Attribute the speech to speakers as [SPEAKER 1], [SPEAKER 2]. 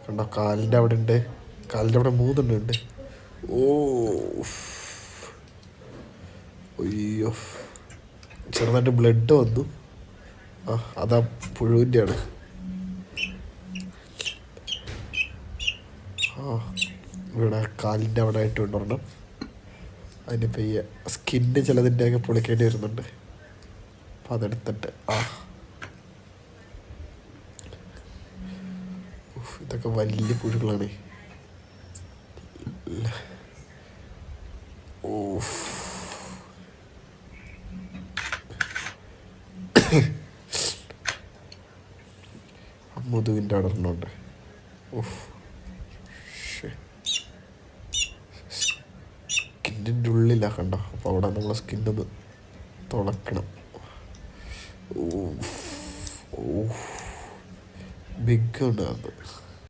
[SPEAKER 1] കണ്ടോ, കാലിൻ്റെ അവിടെ ഉണ്ട്, കാലിൻ്റെ അവിടെ 3 ഉണ്ട്. ഓ അയ്യോ, ചെറുതായിട്ട് ബ്ലഡ് വന്നു. അതാ പുഴുവിൻ്റെ ആണ്. ഇവിടെ കാലിൻ്റെ അവിടെ ആയിട്ട് കൊണ്ടുവരണം. അതിന് പയ്യെ സ്കിന്ന് ചിലതിൻ്റെയൊക്കെ പൊളിക്കേണ്ടി വരുന്നുണ്ട്. അപ്പം അതെടുത്തിട്ട് ഇതൊക്കെ വലിയ പുഴുക്കളാണ്. മുതുവിൻ്റെ അവിടെ ഇടുന്നുണ്ട്. സ്കിന്നിൻ്റെ ഉള്ളിലാണ് കണ്ടോ. അപ്പോൾ അവിടെ നമ്മളെ സ്കിന്നൊന്ന് തുളക്കണം. ബിഗ് ഉണ്ട് അത്.